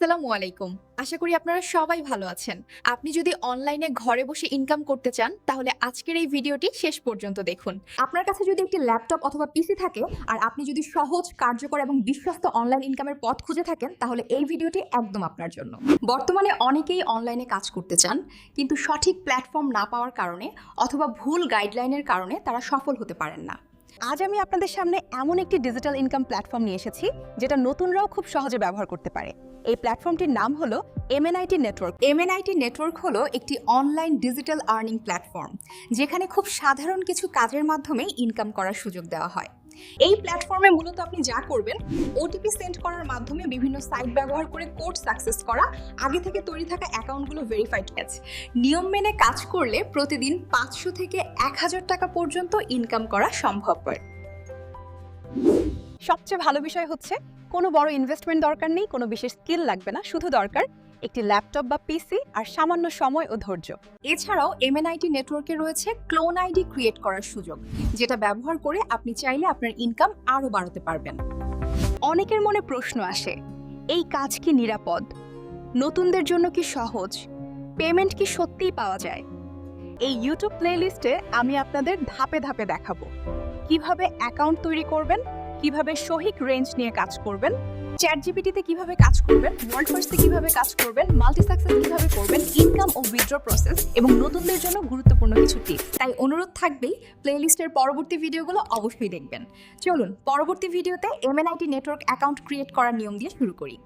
আসসালামু আলাইকুম। আশা করি আপনারা সবাই ভালো আছেন। আপনি যদি অনলাইনে ঘরে বসে ইনকাম করতে চান, তাহলে আজকের এই ভিডিওটি শেষ পর্যন্ত দেখুন। আপনার কাছে যদি একটি ল্যাপটপ অথবা পিসি থাকে, আর আপনি যদি সহজ, কার্যকর এবং বিশ্বস্ত অনলাইন ইনকামের পথ খুঁজে থাকেন, তাহলে এই ভিডিওটি একদম আপনার জন্য। বর্তমানে অনেকেই অনলাইনে কাজ করতে চান, কিন্তু সঠিক প্ল্যাটফর্ম না পাওয়ার কারণে অথবা ভুল গাইডলাইনের কারণে তারা সফল হতে পারেন না। আজ আমি আপনাদের সামনে এমন একটি ডিজিটাল ইনকাম প্ল্যাটফর্ম নিয়ে এসেছি যেটা নতুনরাও খুব সহজে ব্যবহার করতে পারে। এই প্ল্যাটফর্মটির নাম হলো MNIT নেটওয়ার্ক। MNIT নেটওয়ার্ক হলো একটি অনলাইন ডিজিটাল আর্নিং প্ল্যাটফর্ম, যেখানে খুব সাধারণ কিছু কাজের মাধ্যমে ইনকাম করার সুযোগ দেওয়া হয়। এই প্ল্যাটফর্মে মূলত আপনি যা করবেন, ওটিপি সেন্ড করার মাধ্যমে বিভিন্ন সাইট ব্যবহার করে কোড সাকসেস করা, আগে থেকে তৈরি থাকা অ্যাকাউন্টগুলো ভেরিফাইড কাজ। নিয়ম মেনে কাজ করলে প্রতিদিন 500 থেকে 1000 টাকা পর্যন্ত ইনকাম করা সম্ভব হয়। সবচেয়ে ভালো বিষয় হচ্ছে কোনো বড় ইনভেস্টমেন্ট দরকার নেই, কোনো বিশেষ স্কিল লাগবে না, শুধু দরকার একটি ল্যাপটপ বা পিসি আর সামান্য সময় ও ধৈর্য। এছাড়াও MNIT নেটওয়ার্কে রয়েছে ক্লোন আইডি ক্রিয়েট করার সুযোগ, যেটা ব্যবহার করে আপনি চাইলে আপনার ইনকাম আরও বাড়াতে পারবেন। অনেকের মনে প্রশ্ন আসে, এই কাজ কি নিরাপদ? নতুনদের জন্য কি সহজ? পেমেন্ট কি সত্যিই পাওয়া যায়? এই ইউটিউব প্লেলিস্টে আমি আপনাদের ধাপে ধাপে দেখাবো কিভাবে অ্যাকাউন্ট তৈরি করবেন, কিভাবে সঠিক রেঞ্জ নিয়ে কাজ করবেন, চ্যাটজিপিটিতে কিভাবে কাজ করবেন, ওয়ার্ডপ্রেসে কিভাবে কাজ করবেন, মাল্টি সাকসেস কিভাবে করবেন, ইনকাম ও উইথড্র প্রসেস এবং নতুনদের জন্য গুরুত্বপূর্ণ কিছু টিপস। তাই অনুরোধ থাকবেই প্লেলিস্টের পরবর্তী ভিডিওগুলো অবশ্যই দেখবেন। চলুন পরবর্তী ভিডিওতে MNIT নেটওয়ার্ক অ্যাকাউন্ট ক্রিয়েট করার নিয়ম দিয়ে শুরু করি।